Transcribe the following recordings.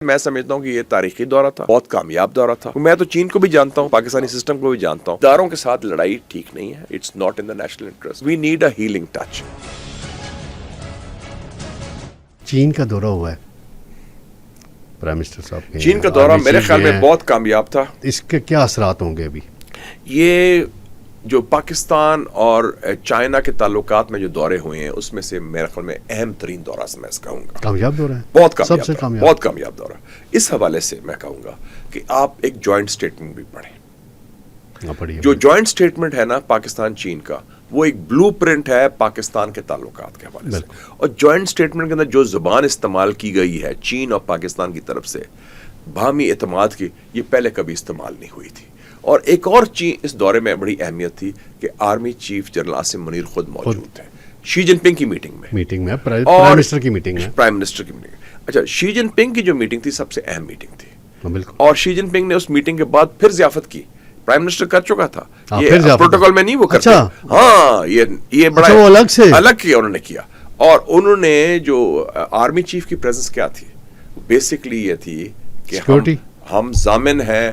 میں سمجھتا ہوں کہ یہ تاریخی دورہ تھا، بہت کامیاب دورہ تھا. میں تو چین کو بھی جانتا ہوں، پاکستانی سسٹم کو بھی جانتا ہوں. اداروں کے ساتھ لڑائی ٹھیک نہیں ہے. It's not in the national interest. We need a healing touch. چین کا دورہ ہوا ہے پرائم منسٹر صاحب کے. چین کا دورہ میرے خیال میں بہت کامیاب تھا. اس کے کیا اثرات ہوں گے ابھی؟ یہ جو پاکستان اور چائنا کے تعلقات میں جو دورے ہوئے ہیں اس میں سے میرے خیال میں اہم ترین دورہ سے میں اس کہوں گا. کامیاب دورہ ہے، بہت کامیاب، سب سے کامیاب، بہت کامیاب دورہ. اس حوالے سے میں کہوں گا کہ آپ ایک جوائنٹ سٹیٹمنٹ بھی پڑھیں. جو جوائنٹ سٹیٹمنٹ ہے نا پاکستان چین کا، وہ ایک بلو پرنٹ ہے پاکستان کے تعلقات کے حوالے سے. اور جوائنٹ سٹیٹمنٹ کے اندر جو زبان استعمال کی گئی ہے چین اور پاکستان کی طرف سے باہمی اعتماد کی، یہ پہلے کبھی استعمال نہیں ہوئی تھی. اور ایک اور چیز اس دورے میں بڑی اہمیت تھی کہ army chief general Asim Munir خود موجود تھے شی جن پنگ کی میٹنگ میں پرائم منسٹر کی میٹنگ ہے. پرائم منسٹر کی میٹنگ. اچھا، شی جن پنگ کی جو میٹنگ تھی سب سے اہم میٹنگ تھی. بالکل. اور شی جن پنگ نے اس میٹنگ کے بعد پھر ضیافت کی. پرائم منسٹر کر چکا تھا یہ پروٹوکول میں نہیں وہ کرتے. ہاں، یہ بڑا الگ کیا انہوں نے کیا. اور انہوں نے جو آرمی چیف کی پریزنس کیا تھی، بیسکلی یہ تھی کہ ہم ضامن ہیں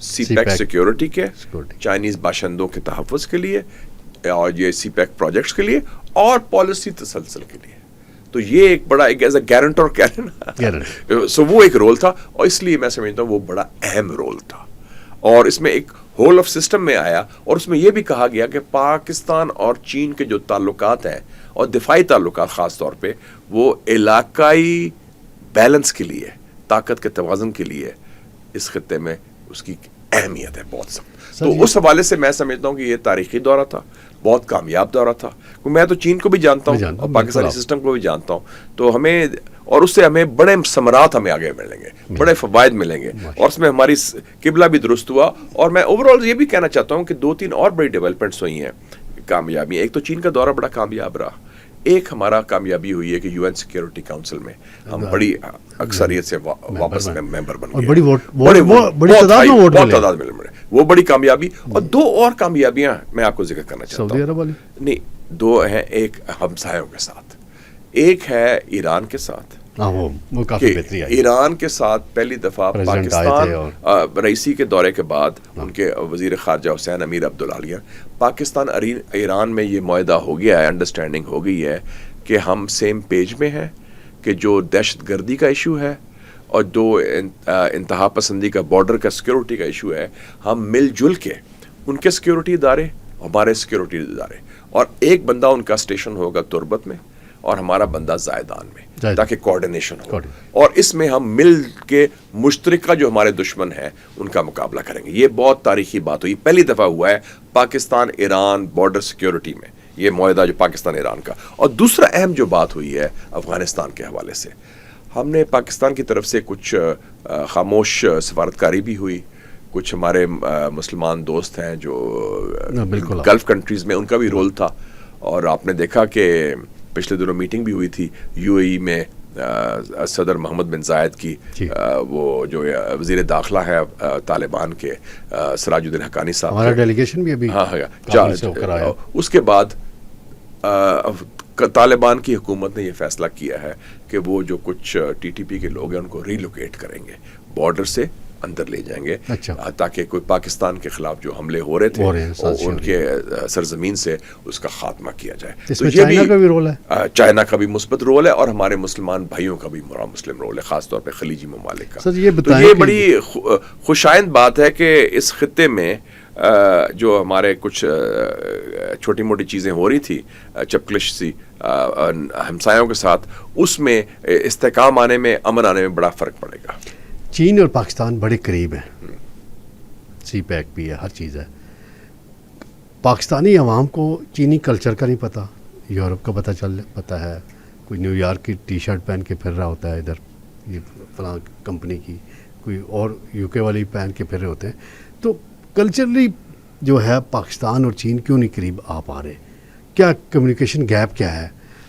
سی پیک سیکیورٹی کے، چائنیز باشندوں کے تحفظ کے لیے، اور یہ سی پیک پروجیکٹس کے لیے، اور پالیسی تسلسل کے لیے. تو یہ ایک بڑا ایک ایز اے گارنٹر کہنا سو وہ ایک رول تھا. اور اس لیے میں سمجھتا ہوں وہ بڑا اہم رول تھا. اور اس میں ایک ہول آف سسٹم میں آیا. اور اس میں یہ بھی کہا گیا کہ پاکستان اور چین کے جو تعلقات ہیں اور دفاعی تعلقات خاص طور پہ، وہ علاقائی بیلنس کے لیے، طاقت کے توازن کے لیے اس خطے میں اس کی اہمیت ہے بہت سخت. تو اس حوالے سے میں سمجھتا ہوں کہ یہ تاریخی دورہ تھا، بہت کامیاب دورہ تھا. میں تو چین کو بھی جانتا ہوں اور پاکستانی سسٹم کو بھی جانتا ہوں. تو ہمیں اور اس سے ہمیں بڑے ثمرات ہمیں آگے ملیں گے، بڑے فوائد ملیں گے. اور اس میں ہماری قبلہ بھی درست ہوا. اور میں اوور آل یہ بھی کہنا چاہتا ہوں کہ 2-3 اور بڑی ڈیولپمنٹس ہوئی ہیں کامیابی. ایک تو چین کا دورہ بڑا کامیاب رہا. ایک ہمارا کامیابی ہوئی ہے کہ یو این سیکیورٹی کاؤنسل میں ہم بڑی اکثریت سے واپس ممبر بن گئے. بڑی تعداد میں وہ بڑی کامیابی. اور 2 اور کامیابیاں میں آپ کو ذکر کرنا چاہتا ہوں. سعودی عرب والی نہیں، 2 ہیں. ایک ہمسایوں کے ساتھ، ایک ہے ایران کے ساتھ. وہ کافی بہتری ہے. ایران کے ساتھ پہلی دفعہ پاکستان رئیسی کے دورے کے بعد ان کے وزیر خارجہ حسین امیر عبدالعالیہ، پاکستان ایران میں یہ معاہدہ ہو گیا ہے، انڈرسٹینڈنگ ہو گئی ہے کہ ہم سیم پیج میں ہیں کہ جو دہشت گردی کا ایشو ہے اور جو انتہا پسندی کا بارڈر کا سیکیورٹی کا ایشو ہے، ہم مل جل کے ان کے سیکیورٹی ادارے، ہمارے سیکیورٹی ادارے، اور ایک بندہ ان کا اسٹیشن ہوگا تربت میں اور ہمارا بندہ زائدان میں، تاکہ کوارڈینیشن ہو. اور اس میں ہم مل کے مشترکہ جو ہمارے دشمن ہیں ان کا مقابلہ کریں گے. یہ بہت تاریخی بات ہوئی. پہلی دفعہ ہوا ہے پاکستان ایران بارڈر سیکیورٹی میں یہ معاہدہ جو پاکستان ایران کا. اور دوسرا اہم جو بات ہوئی ہے افغانستان کے حوالے سے، ہم نے پاکستان کی طرف سے کچھ خاموش سفارتکاری بھی ہوئی. کچھ ہمارے مسلمان دوست ہیں جو گلف کنٹریز میں، ان کا بھی رول تھا. اور آپ نے دیکھا کہ پچھلے دنوں میٹنگ بھی ہوئی تھی یو اے ای میں صدر محمد بن زائد کی. وہ جو وزیر داخلہ ہے طالبان کے، سراج الدین حقانی صاحب، ہمارا ڈیلیگیشن بھی ابھی اس کے بعد طالبان کی حکومت نے یہ فیصلہ کیا ہے کہ وہ جو کچھ ٹی ٹی پی کے لوگ ہیں ان کو ریلوکیٹ کریں گے، بارڈر سے اندر لے جائیں گے، تاکہ کوئی پاکستان کے خلاف جو حملے ہو رہے تھے ان کے سرزمین سے اس کا خاتمہ کیا جائے. اس میں چائنا کا بھی رول ہے، چائنا کا بھی مثبت رول ہے، اور ہمارے مسلمان بھائیوں کا بھی مسلم رول ہے، خاص طور پہ خلیجی ممالک کا. تو یہ بڑی خوشائند بات ہے کہ اس خطے میں جو ہمارے کچھ چھوٹی موٹی چیزیں ہو رہی تھی چپکلش سی ہمسایوں کے ساتھ، اس میں استحکام آنے میں، امن آنے میں بڑا فرق پڑے گا. چین اور پاکستان بڑے قریب ہیں، سی پیک بھی ہے، ہر چیز ہے. پاکستانی عوام کو چینی کلچر کا نہیں پتہ، یورپ کا پتہ ہے. کوئی نیو یارک کی ٹی شرٹ پہن کے پھر رہا ہوتا ہے ادھر، یہ فلاں کمپنی کی، کوئی اور یو کے والی پہن کے پھر رہے ہوتے ہیں. تو کلچرلی جو ہے پاکستان اور چین کیوں نہیں قریب آ پا رہے؟ کیا کمیونیکیشن گیپ کیا ہے؟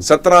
17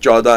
14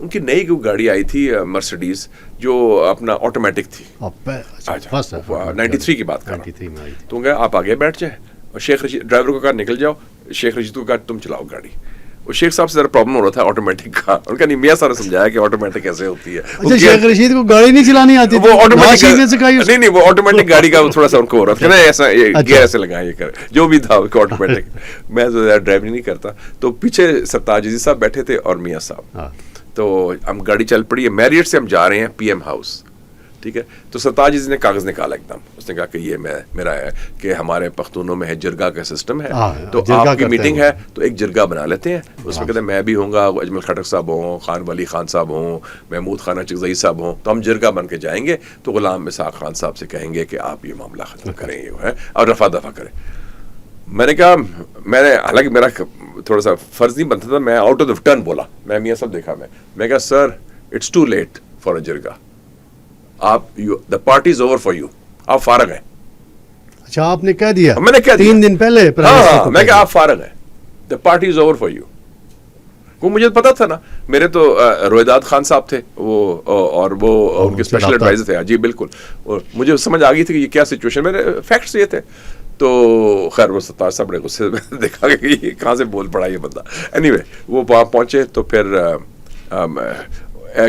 ان کی نئی کوئی گاڑی آئی تھی مرسیڈیز جو اپنا آٹومیٹک تھی, 93 کی بات کر رہا ہوں. تو گیا آپ آگے بیٹھ جائے اور شیخ رشید ڈرائیور کو کہا نکل جاؤ, شیخ رشید کو کہا تم چلاؤ گاڑی. وہ شیخ صاحب سے ذرا پرابلم ہو رہا تھا آٹومیٹک کا, ان کا نہیں میاں صاحب نے سمجھایا کہ آٹومیٹک کیسے ہوتی ہے. اچھا شیخ رشید کو گاڑی نہیں چلانی آتی, وہ آٹومیٹک نہیں وہ آٹومیٹک گاڑی کا تھوڑا سا ان کو ہو رہا تھا ایسا گیئر ایسے لگائیں یہ کر جو بھی تھا آٹومیٹک. میں ڈرائیو نہیں کرتا. تو پیچھے سرتاج عزیز صاحب بیٹھے تھے اور میاں صاحب, تو ہم گاڑی چل پڑی ہے, میریٹ سے ہم جا رہے ہیں پی ایم ہاؤس, ٹھیک ہے. تو سرتاج عزیز نے کاغذ نکالا ایک دم, اس نے کہا کہ یہ میرا ہے کہ ہمارے پختونوں میں ہے جرگہ کا سسٹم ہے, تو آپ کی میٹنگ ہے تو ایک جرگہ بنا لیتے ہیں. اس میں کہتے ہیں میں بھی ہوں گا, اجمل خٹک صاحب ہوں, خان ولی خان صاحب ہوں, محمود خانہ چغزئی صاحب ہوں, تو ہم جرگہ بن کے جائیں گے. تو غلام اسحاق خان صاحب سے کہیں گے کہ آپ یہ معاملہ ختم کریں یہ ہے اور رفع دفع کریں. میں نے کہا حالانکہ میرا تھوڑا سا فرض نہیں بنتا تھا, میں آؤٹ آف دا ٹرن بولا. میں میاں صاحب دیکھا, میں کہا sir it's too late for a jirga, آپ the party is over for you, آپ فارغ ہیں. اچھا آپ نے کہہ دیا, میں نے کہہ دیا 3 دن پہلے. ہاں میں کہا آپ فارغ ہیں, دا party is over for you. وہ مجھے پتا تھا نا, میرے تو رویداد خان صاحب تھے وہ, اور وہ ان کے اسپیشل ایڈوائزر تھے. جی بالکل, اور مجھے سمجھ آ گئی تھی کہ یہ کیا سچویشن, میرے فیکٹس یہ تھے. تو خیر وہ ستار صاحب بڑے غصے میں دیکھا کہ یہ کہاں سے بول پڑا یہ بندہ. اینی وے وہ وہاں پہنچے تو پھر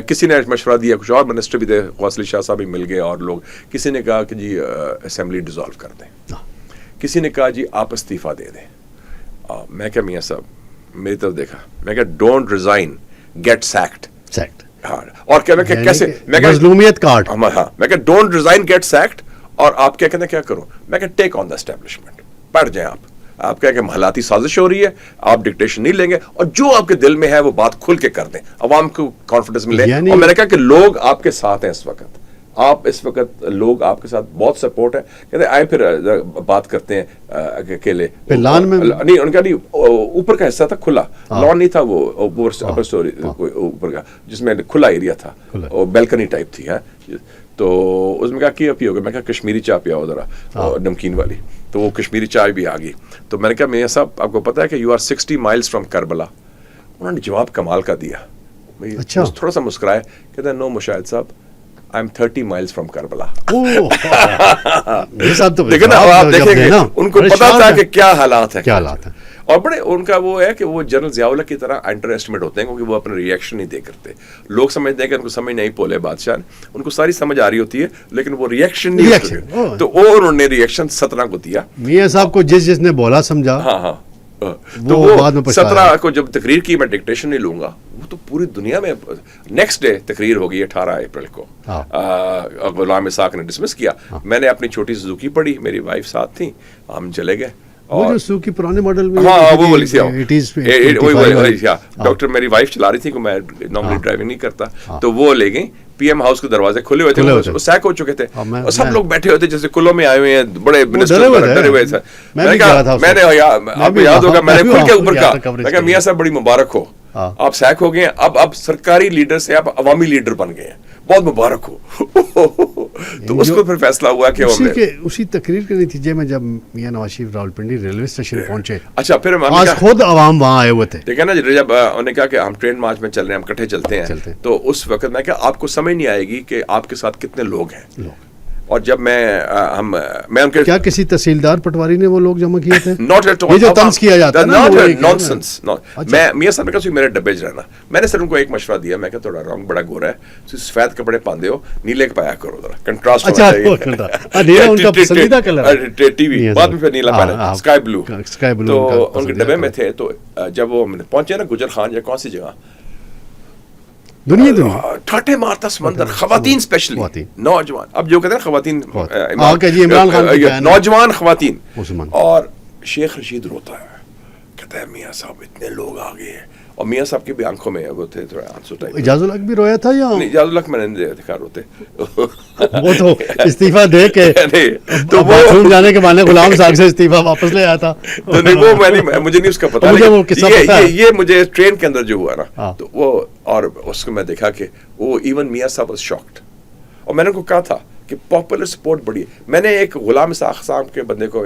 کسی نے مشورہ دیا, کچھ اور منسٹر بھی تھے, غوث علی شاہ صاحب بھی مل گئے اور لوگ. کسی نے کہا کہ جی اسمبلی ڈیزالو کر دیں, کسی نے کہا جی آپ استعفیٰ دے دیں. میں کہا میاں صاحب میری طرف دیکھا, میں کہا ڈونٹ ریزائن گیٹ سیکڈ. ہاں, اور کیا میں کیسے, میں کہا مظلومیت کارڈ. ہاں میں کہا ڈونٹ ریزائن گیٹ سیکڈ, اور آپ کیا کہتے ہیں کیا کروں. میں کہا ٹیک آن دا اسٹیبلشمنٹ, بیٹھ جائیں آپ کیا کہ حالاتی سازش ہو رہی ہے, آپ ڈکٹیشن نہیں لیں گے, اور جو آپ کے دل میں ہے وہ بات کھل کے کر دیں, عوام کو کانفیڈنس ملے. اور میں نے کہا کہ لوگ آپ کے ساتھ ہیں اس وقت, آپ اس وقت لوگ آپ کے ساتھ بہت سپورٹ ہے. کہتے آئے پھر بات کرتے ہیں اکیلے. لان میں نہیں, ان کا نہیں, اوپر کا حصہ تھا کھلا, لان نہیں تھا وہ اوپر کا جس میں کھلا ایریا تھا, بیلکنی ٹائپ تھی. تو اس میں کہا کیا پیو گے, میں کہا کشمیری چائے پیاؤ ذرا نمکین والی. تو وہ کشمیری چائے بھی آ گئی. تو میں نے کہا میاں صاحب آپ کو پتا ہے کہ you are 60 miles from Karbala. انہوں نے جواب کمال کا دیا, تھوڑا سا مسکرائے, کہتے ہیں نو مشاہد صاحب I am 30 miles from Karbala. دیکھیں نا, آپ دیکھیں گے ان کو پتا تھا کہ کیا حالات ہیں. اور بڑے ان کا وہ ہے کہ وہ جنرل ضیاء اللہ کی طرح انڈر ایسٹیمیٹ ہوتے ہیں, کیونکہ وہ اپنے ریئیکشن نہیں دے کرتے. لوگ سمجھتے ہیں کہ ان کو سمجھ نہیں پولے بادشاہ, ان کو ساری سمجھ آ رہی ہوتی ہے لیکن وہ ریئیکشن نہیں ہوتے. تو وہ انہوں نے ریئیکشن 17 کو دیا. میاں صاحب کو جس نے بولا سمجھا. ہاں تو وہ 17 کو جب تقریر کی, میں ڈکٹیشن نہیں لوں گا, وہ تو پوری دنیا میں نیکسٹ ڈے تقریر ہوگی 18 اپریل کو. غلام اسحاق نے ڈسمس کیا. میں نے اپنی چھوٹی سوزوکی پڑھی, میری وائف ساتھ تھی, ہم چلے گئے. وہ جو سوکی پرانے ماڈل میں, ہاں وہ والی ڈاکٹر میری وائف چلا رہی تھی, کہ میں نارملی ڈرائیونگ نہیں کرتا, تو وہ لے گئی. پی ایم ہاؤس کے دروازے کھلے ہوئے تھے, سیک ہو چکے تھے, اور سب لوگ بیٹھے ہوئے تھے جیسے کلوں میں آئے ہوئے ہیں, بڑے منسٹر ڈرے ہوئے تھے. میں نے کہا, آپ کو یاد ہوگا میں نے کھل کے اوپر کہا, میں کہا میاں صاحب بڑی مبارک ہو, آپ سیک ہو گئے, اب سرکاری لیڈر سے آپ عوامی لیڈر بن گئے ہیں, بہت مبارک ہو. تو اس کو پھر فیصلہ ہوا کہ اسی تقریر کے نتیجے میں جب میاں نواز شریف راولپنڈی ریلوے اسٹیشن پہنچے, اچھا پھر آج خود عوام وہاں آئے ہوئے تھے. ٹھیک ہے نا, جب انہوں نے کہا کہ ہم ٹرین مارچ میں چل رہے ہیں, ہم کٹھے چلتے ہیں, تو اس وقت میں کہا آپ کو سمجھ نہیں آئے گی کہ آپ کے ساتھ کتنے لوگ ہیں. اور جب میں ان کے کیا کسی تحصیلدار پٹواری نے وہ لوگ جمع کیے تھے؟ ناٹ ایٹ آل, یہ جو طنز کیا جاتا ہے نا, نانسنس. میں میاں صاحب نے کہا میرے ڈبے رہنا, میں نے سر ان کو ایک مشورہ دیا, میں کہا تھوڑا رنگ بڑا گورا ہے, سفید کپڑے باندھے ہو, نیلے پایا کرو, ذرا کنٹراسٹ ہونا چاہیے. ان کا پسندیدہ کلر ٹی وی بعد میں پھر نیلا پہنا, اسکائی بلو. تو ان کے ڈبے میں تھے. تو جب وہ پہنچے نا گجر خان یا کون سی جگہ, دنیا ٹھاٹے مارتا سمندر, خواتین اسپیشلی نوجوان, اب جو کہتے ہیں خواتین, نوجوان خواتین, اور شیخ رشید روتا ہے, کہتا ہے میاں صاحب اتنے لوگ آ گئے ہیں. اور میاں صاحب کے بھی آنکھوں میں وہ تھے تھوڑا آنسو ٹائپ. اجاز الحق بھی رویا تھا یا نہیں؟ اجاز الحق میں نے دیکھا روتے, وہ تو استعفیٰ دے کے تو باتھ روم جانے کے بہانے غلام صاحب سے استعفیٰ واپس لے آیا تھا. وہ مجھے نہیں اس کا پتا, یہ مجھے ٹرین کے اندر جو ہوا نا, تو وہ, اور اس کو میں دیکھا کہ وہ ایون میاں صاحب واز شاکڈ. اور میں نے ان کو کہا تھا کہ پاپولر سپورٹ بڑی ہے. میں نے ایک غلام اسحاق صاحب کے بندے کو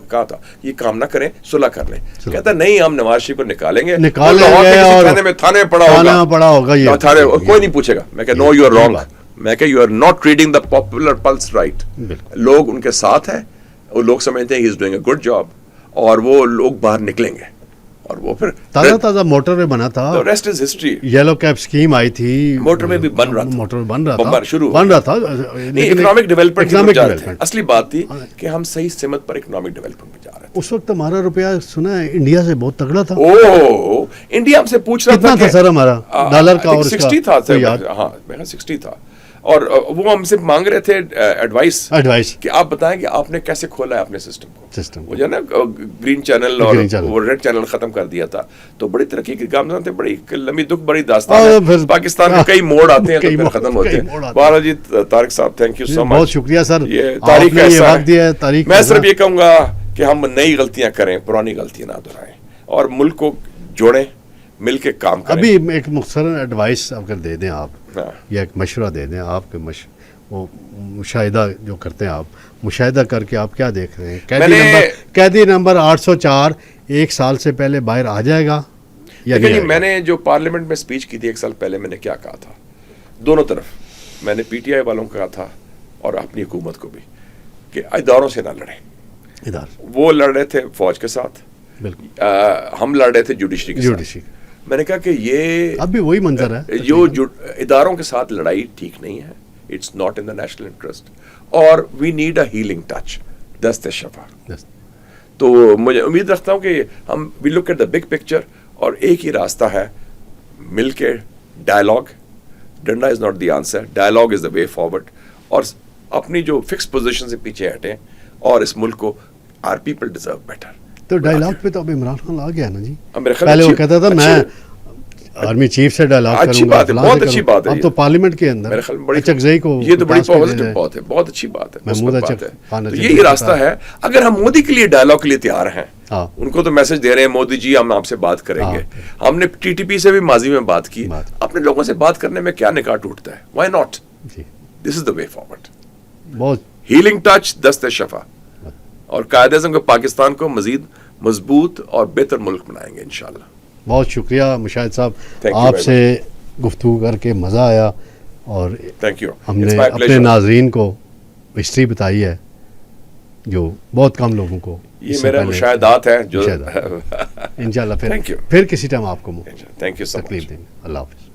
کہا تھا یہ کام نہ کریں, صلح کر لیں. کہتا نہیں ہم نواز شریف کو نکالیں گے اور تھانے میں پڑا ہوگا کوئی نہیں پوچھے گا. میں کہ نو یو آر رانگ. میں کہ you are not reading the popular pulse right. لوگ ان کے ساتھ ہیں اور لوگ سمجھتے ہیں he is doing a good job, اور وہ لوگ باہر نکلیں گے. اور وہ پھر تازہ موٹر وے بنا تھا, rest is history. Yellow cab scheme آئی تھی, موٹر وے بھی بن رہا تھا. اکنامک ڈیولپمنٹ اصلی بات تھی کہ ہم صحیح سمت پر اکنامک ڈیولپمنٹ پہ جا رہے تھے. اس وقت ہمارا روپیہ سنا ہے انڈیا سے بہت تگڑا تھا. انڈیا ہم سے پوچھ رہا تھا سر ہمارا ڈالر کا, اور 60 تھا. ہاں 60 تھا. اور وہ ہم سے مانگ رہے تھے ایڈوائس کہ آپ بتائیں کہ آپ نے کیسے کھولا ہے اپنے سسٹم کو. وہ جو ہے نا گرین چینل اور وہ ریڈ چینل ختم کر دیا تھا, تو بڑی ترقی کے گامزن تھے. بڑی لمبی دکھ بڑی داستان ہے. پاکستان میں کئی موڑ آتے ہیں تو پھر ختم ہوتے ہیں. بہرحال جی طارق صاحب تھینک یو سو مچ, بہت شکریہ سر. یہ تاریخ ایسا ہے. میں صرف یہ کہوں گا کہ ہم نئی غلطیاں کریں, پرانی غلطیاں نہ دہرائیں, اور ملک کو جوڑیں, مل کے کام کریں. ابھی ایک مختصر ایڈوائس اگر دے دیں آپ, یا ایک مشورہ دے دیں آپ کے وہ مشاہدہ جو کرتے ہیں, آپ مشاہدہ کر کے آپ کیا دیکھ رہے ہیں؟ قیدی نمبر 804 ایک سال سے پہلے باہر آ جائے گا یا نہیں؟ میں نے جو پارلیمنٹ میں سپیچ کی تھی 1 سال پہلے, میں نے کیا کہا تھا دونوں طرف, میں نے پی ٹی آئی والوں کو کہا تھا اور اپنی حکومت کو بھی, کہ اداروں سے نہ لڑیں. وہ لڑ رہے تھے فوج کے ساتھ, ہم لڑ رہے تھے جوڈیشری کے ساتھ. میں نے کہا کہ یہ اب بھی وہی منظر ہے, جو اداروں کے ساتھ لڑائی ٹھیک نہیں ہے. It's not in the national interest, اور we need a healing touch, دست شفا. تو مجھے امید رکھتا ہوں کہ ہم we look at the big picture, اور ایک ہی راستہ ہے مل کے ڈائلاگ. ڈنڈا is not the answer, dialogue is the way forward. اور اپنی جو فکس پوزیشن سے پیچھے ہٹیں, اور اس ملک کو آر پیپل ڈیزرو بیٹر. تو ڈائلاگ پہ تو اب عمران خان آ گیا نا جی. پہلے وہ کہتا تھا میں آرمی چیف سے ڈائلاگ کروں گا. بہت اچھی بات ہے. اب تو پارلیمنٹ کے اندر چکزئی کو, یہ تو بڑی پازیٹیو بات ہے, بہت اچھی بات ہے. محمود یہی راستہ ہے. اگر ہم مودی کے لیے ڈائلاگ کے لیے تیار ہیں, ان کو تو میسج دے رہے ہیں مودی جی ہم آپ سے بات کریں گے. ہم نے ٹی ٹی پی سے بھی ماضی میں بات کی, اپنے لوگوں سے بات کرنے میں کیا نکاح ٹوٹتا ہے؟ Why not? This is the way forward. بہت ہیلنگ ٹچ, دست شفا, اور قائد اعظم کو پاکستان کو مزید مضبوط اور بہتر ملک بنائیں گے انشاءاللہ. بہت شکریہ مشاہد صاحب, آپ سے گفتگو کر کے مزہ آیا, اور ہم نے اپنے ناظرین کو ہسٹری بتائی ہے جو بہت کم لوگوں کو. یہ میرے مشاہدات ہیں جو انشاءاللہ پھر کسی ٹائم آپ کو تکلیف دیں گے. اللہ حافظ.